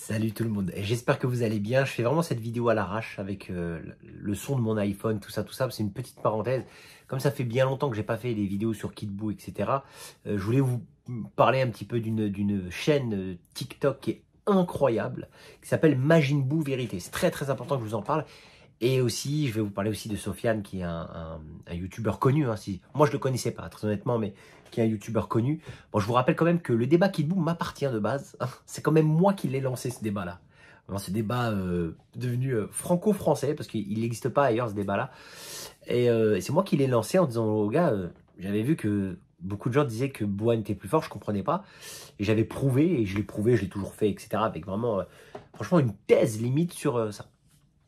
Salut tout le monde, et j'espère que vous allez bien. Je fais vraiment cette vidéo à l'arrache avec le son de mon iPhone, tout ça, tout ça. C'est une petite parenthèse. Comme ça fait bien longtemps que j'ai pas fait des vidéos sur Kitboo, etc. Je voulais vous parler un petit peu d'une chaîne TikTok qui est incroyable, qui s'appelle Majin Buu Vérité. C'est très très important que je vous en parle. Et aussi, je vais vous parler aussi de Sofiane, qui est un YouTuber connu. Hein, moi, je le connaissais pas, très honnêtement, mais qui est un YouTuber connu. Bon, je vous rappelle quand même que le débat Kitboo m'appartient de base. Hein. C'est quand même moi qui l'ai lancé, ce débat-là. Ce débat devenu franco-français, parce qu'il n'existe pas ailleurs, ce débat-là. Et c'est moi qui l'ai lancé en disant aux gars, j'avais vu que beaucoup de gens disaient que Bouane était plus fort, je comprenais pas. Et j'avais prouvé, et je l'ai prouvé, je l'ai toujours fait, etc. Avec vraiment, franchement, une thèse limite sur ça.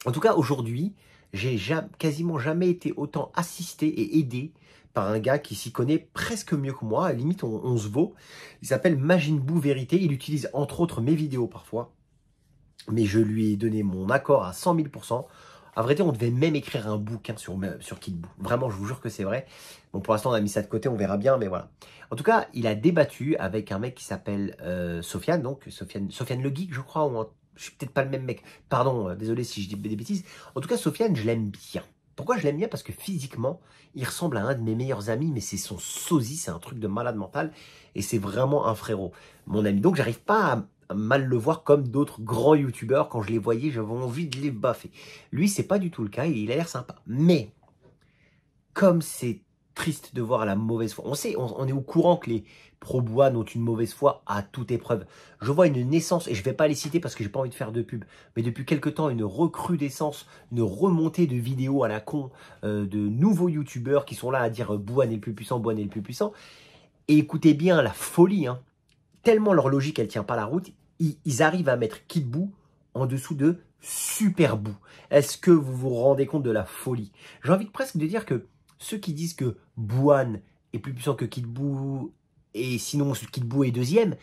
En tout cas, aujourd'hui, j'ai quasiment jamais été autant assisté et aidé par un gars qui s'y connaît presque mieux que moi. À la limite, on se vaut. Il s'appelle Majin Buu Vérité. Il utilise entre autres mes vidéos parfois. Mais je lui ai donné mon accord à 100 000%. À vrai dire, on devait même écrire un bouquin sur Kitboo. Vraiment, je vous jure que c'est vrai. Bon, pour l'instant, on a mis ça de côté, on verra bien, mais voilà. En tout cas, il a débattu avec un mec qui s'appelle Sofiane, donc Sofiane le Geek, je crois, ou je suis peut-être pas le même mec. Pardon, désolé si je dis des bêtises. En tout cas, Sofiane, je l'aime bien. Pourquoi je l'aime bien? Parce que physiquement, il ressemble à un de mes meilleurs amis, mais c'est son sosie, c'est un truc de malade mental, et c'est vraiment un frérot, mon ami. Donc, j'arrive pas à mal le voir comme d'autres grands youtubeurs. Quand je les voyais, j'avais envie de les baffer. Lui, c'est pas du tout le cas, et il a l'air sympa. Mais, comme c'est triste de voir la mauvaise foi, on est au courant que les pro-Bouane ont une mauvaise foi à toute épreuve. Je vois une naissance, et je vais pas les citer parce que j'ai pas envie de faire de pub, mais depuis quelque temps, une recrudescence, une remontée de vidéos à la con, de nouveaux youtubeurs qui sont là à dire Bouane est le plus puissant, Bouane est le plus puissant. Et écoutez bien la folie, hein. Tellement leur logique, elle tient pas la route, ils arrivent à mettre Kitboo en dessous de Super Boo. Est-ce que vous vous rendez compte de la folie? J'ai envie presque de dire que ceux qui disent que Bouane est plus puissant que Kitboo, et sinon Kitboo est deuxième,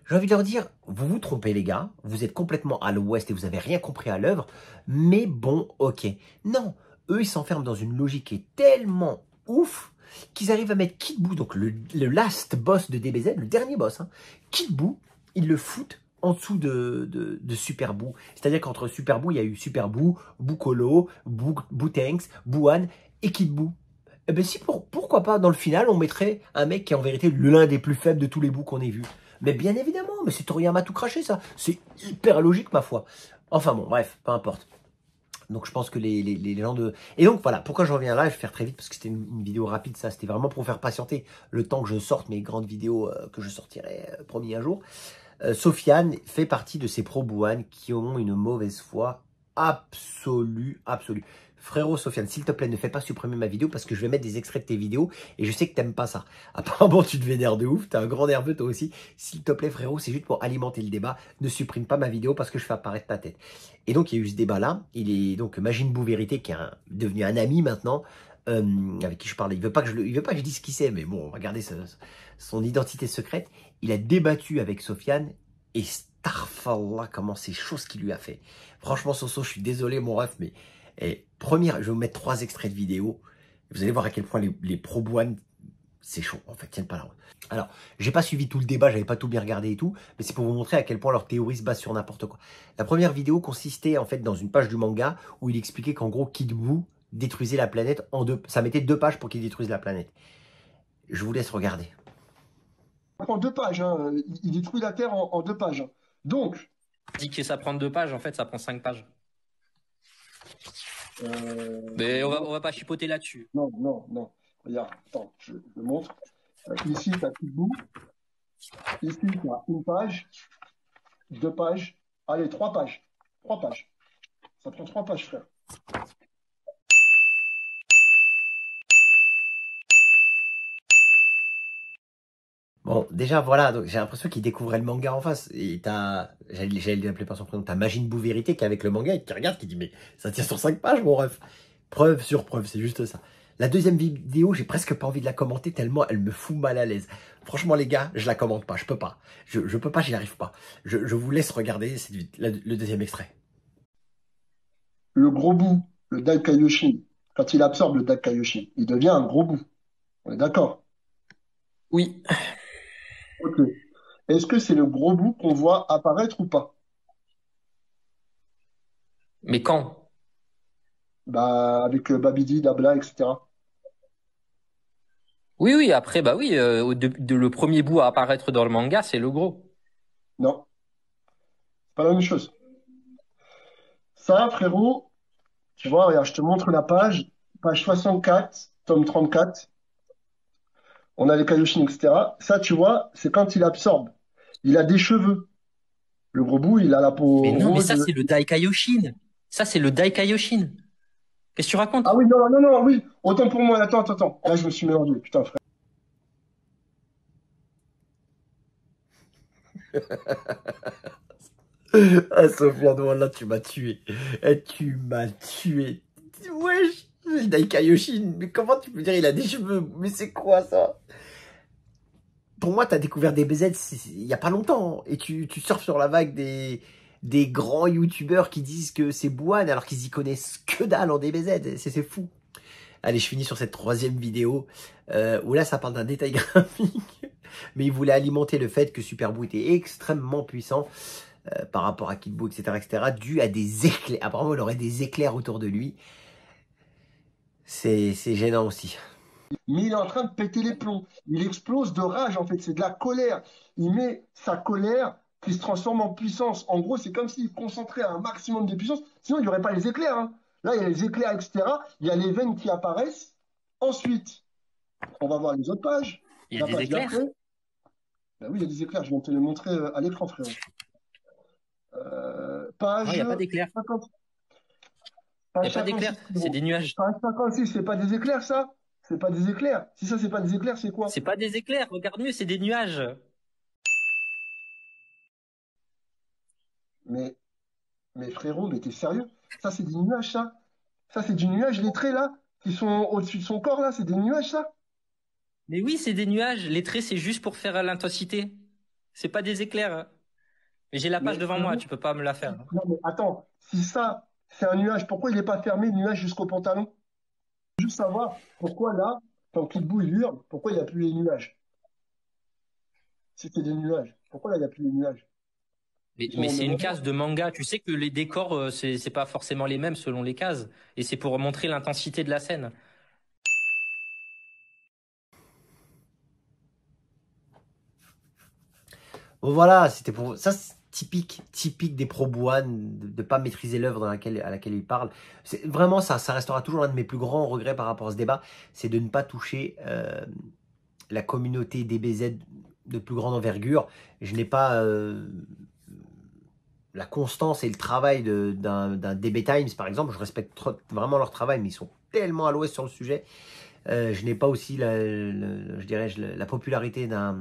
j'ai envie de leur dire, vous vous trompez les gars, vous êtes complètement à l'ouest et vous avez rien compris à l'œuvre, mais bon, ok. Non, eux ils s'enferment dans une logique qui est tellement ouf qu'ils arrivent à mettre Kitboo, donc le last boss de DBZ, le dernier boss, hein, Kitboo, ils le foutent en dessous de Super Boo. C'est-à-dire qu'entre Super Boo, il y a eu Super Boo, Boukolo, Bootanks, Bouane et Kitboo. Eh bien si, pourquoi pas, dans le final, on mettrait un mec qui est en vérité l'un des plus faibles de tous les bouts qu'on ait vus. Mais bien évidemment, mais c'est Toriyama tout craché ça. C'est hyper logique ma foi. Enfin bon, bref, peu importe. Donc je pense que les gens de... Et donc voilà, pourquoi je reviens là, je vais faire très vite parce que c'était une vidéo rapide, ça c'était vraiment pour faire patienter le temps que je sorte mes grandes vidéos que je sortirai promis un jour. Sofiane fait partie de ces pro-Bouane qui ont une mauvaise foi absolue, absolue. Frérot Sofiane, s'il te plaît, ne fais pas supprimer ma vidéo parce que je vais mettre des extraits de tes vidéos et je sais que t'aimes pas ça. Apparemment, tu te vénères de ouf, t'es un grand nerveux toi aussi. S'il te plaît, frérot, c'est juste pour alimenter le débat. Ne supprime pas ma vidéo parce que je fais apparaître ta tête. Et donc, il y a eu ce débat-là. Il est donc Majin Buu Vérité qui est devenu un ami maintenant. Avec qui je parle. Il veut pas que je dise qui c'est, mais bon, regardez son identité secrète. Il a débattu avec Sofiane et starfallah, comment c'est chaud ce qu'il lui a fait. Franchement, Soso, je suis désolé, mon ref, mais première, je vais vous mettre 3 extraits de vidéo. Vous allez voir à quel point les pro-Bouane, c'est chaud, en fait, tiennent pas la route. Alors, j'ai pas suivi tout le débat, j'avais pas tout bien regardé et tout, mais c'est pour vous montrer à quel point leur théorie se base sur n'importe quoi. La première vidéo consistait en fait dans une page du manga où il expliquait qu'en gros, Kitboo détruisait la planète en deux. Ça mettait 2 pages pour qu'il détruise la planète. Je vous laisse regarder. Ça prend 2 pages, hein. Il détruit la Terre en 2 pages. Donc, Dit que ça prend 2 pages, en fait, ça prend 5 pages. Mais non, on va pas chipoter là-dessus. non, non, non. Regarde, attends, je le montre. Ici, tu as Kitboo. Ici, tu as 1 page, 2 pages. Allez, 3 pages. 3 pages. Ça prend 3 pages, frère. Bon, déjà, voilà, donc j'ai l'impression qu'il découvrait le manga en face. Et j'allais l'appeler par son prénom, t'as Majin Buu Vérité qui est avec le manga et qui regarde, qui dit, mais ça tient sur 5 pages, mon ref. Preuve sur preuve, c'est juste ça. La deuxième vidéo, j'ai presque pas envie de la commenter tellement elle me fout mal à l'aise. Franchement, les gars, je la commente pas, je peux pas. Je peux pas, j'y arrive pas. Je vous laisse regarder le deuxième extrait. Le gros bout, le Daikaioshin, quand il absorbe le Daikaioshin, il devient un gros bout. On est d'accord? Oui. Ok. Est-ce que c'est le gros bout qu'on voit apparaître ou pas? Mais quand? Bah, avec Babidi, Dabla, etc. Oui, oui, après, bah oui, le premier bout à apparaître dans le manga, c'est le gros. Non, c'est pas la même chose. Ça, frérot, tu vois, regarde, je te montre la page 64, tome 34. On a les Kaioshin, etc. Ça, tu vois, c'est quand il absorbe. Il a des cheveux. Le gros bout, il a la Mais peau non, mais rose. ça, c'est le Daikaioshin. Ça, c'est le Daikaioshin. Qu'est-ce que tu Ah racontes? oui, non, non, non, oui. Autant pour moi. Attends, attends, attends. Là, je me suis mélangé. Putain, frère. Ah, Sofiane, là, tu m'as tué. Eh, tu m'as tué. Wesh, Daikaioshin, mais comment tu peux dire il a des cheveux? Mais c'est quoi ça? Pour moi, t'as découvert des BZ il y a pas longtemps. Et tu surfes sur la vague des grands youtubeurs qui disent que c'est Bouane alors qu'ils y connaissent que dalle en DBZ. C'est fou. Allez, je finis sur cette troisième vidéo où là, ça parle d'un détail graphique. Mais il voulait alimenter le fait que Super Boo était extrêmement puissant par rapport à Kid Buu, etc., dû à des éclairs. Apparemment, il aurait des éclairs autour de lui. C'est gênant aussi. Mais il est en train de péter les plombs. Il explose de rage, en fait. C'est de la colère. Il met sa colère qui se transforme en puissance. En gros, c'est comme s'il concentrait un maximum de puissance. Sinon, il n'y aurait pas les éclairs, hein. Là, il y a les éclairs, etc. Il y a les veines qui apparaissent. Ensuite, on va voir les autres pages. Il y a La des page éclairs? d'après. Ben oui, il y a des éclairs. Je viens de te les montrer à l'écran, frérot. Non, il n'y Page a pas d'éclairs. 50, Il n'y a page pas 56, d'éclairs. C'est frérot. des nuages. Page 56, c'est pas des éclairs, ça? C'est pas des éclairs. Si ça, c'est pas des éclairs, c'est quoi? C'est pas des éclairs. Regarde mieux, c'est des nuages. Mais, mais frérot, mais t'es sérieux? Ça, c'est des nuages, ça? Ça, c'est du nuage, les traits, là, qui sont au-dessus de son corps, là, c'est des nuages, ça? Mais oui, c'est des nuages. Les traits, c'est juste pour faire l'intensité. C'est pas des éclairs. Mais j'ai la page Mais devant moi, frérot, tu peux pas me la faire. non, mais attends, si ça, c'est un nuage, pourquoi il n'est pas fermé, le nuage, jusqu'au pantalon? Juste savoir pourquoi là, quand Kid Buu il hurle, pourquoi il n'y a plus les nuages? Si c'est des nuages, pourquoi là, il n'y a plus les nuages? Ils Mais sont au c'est même une endroit. case de manga. Tu sais que les décors, c'est pas forcément les mêmes selon les cases. Et c'est pour montrer l'intensité de la scène. Bon, voilà, c'était pour ça. C'est typique des pro Bouane de ne pas maîtriser l'œuvre à laquelle il parle. Vraiment, ça restera toujours l'un de mes plus grands regrets par rapport à ce débat, c'est de ne pas toucher la communauté DBZ de plus grande envergure. Je n'ai pas la constance et le travail d'un DB Times, par exemple. Je respecte vraiment leur travail, mais ils sont tellement à l'ouest sur le sujet. Je n'ai pas aussi je dirais, la popularité d'un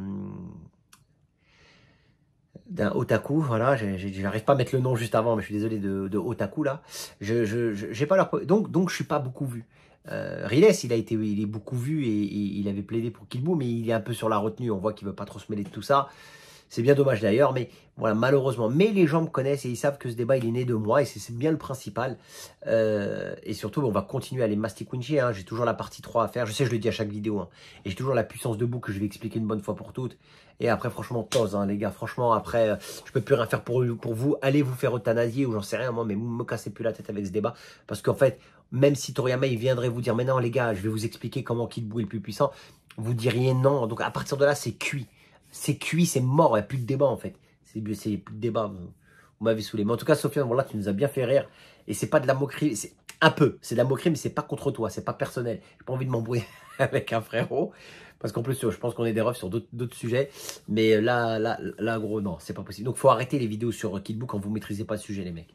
otaku, voilà, j'arrive pas à mettre le nom juste avant, mais je suis désolé de otaku là. J'ai pas leur, donc je suis pas beaucoup vu. Riles, il est beaucoup vu et il avait plaidé pour Kill Buu, mais il est un peu sur la retenue. On voit qu'il veut pas trop se mêler de tout ça. C'est bien dommage d'ailleurs, mais voilà, malheureusement. Mais les gens me connaissent et ils savent que ce débat, il est né de moi et c'est bien le principal. Et surtout, on va continuer à les mastiquincher. Hein. J'ai toujours la partie 3 à faire. Je sais, je le dis à chaque vidéo. Hein. Et j'ai toujours la puissance debout que je vais expliquer une bonne fois pour toutes. Et après, franchement, pause, hein, les gars. Franchement, après, je peux plus rien faire pour vous. Allez vous faire euthanasier ou j'en sais rien, moi, mais me cassez plus la tête avec ce débat. Parce qu'en fait, même si Toriyama, il viendrait vous dire, mais non, les gars, je vais vous expliquer comment Kid Buu est le plus puissant, vous diriez non. Donc, à partir de là, c'est cuit. C'est cuit, c'est mort, il n'y a plus de débat en fait. C'est plus de débat. Vous m'avez saoulé. Mais en tout cas, Sofiane, voilà, tu nous as bien fait rire. Et c'est pas de la moquerie, c'est un peu. C'est de la moquerie, mais c'est pas contre toi, c'est pas personnel. J'ai pas envie de m'embrouiller avec un frérot. Parce qu'en plus, je pense qu'on est des refs sur d'autres sujets. Mais là, gros, non, c'est pas possible. Donc, faut arrêter les vidéos sur Kid Buu quand vous maîtrisez pas le sujet, les mecs.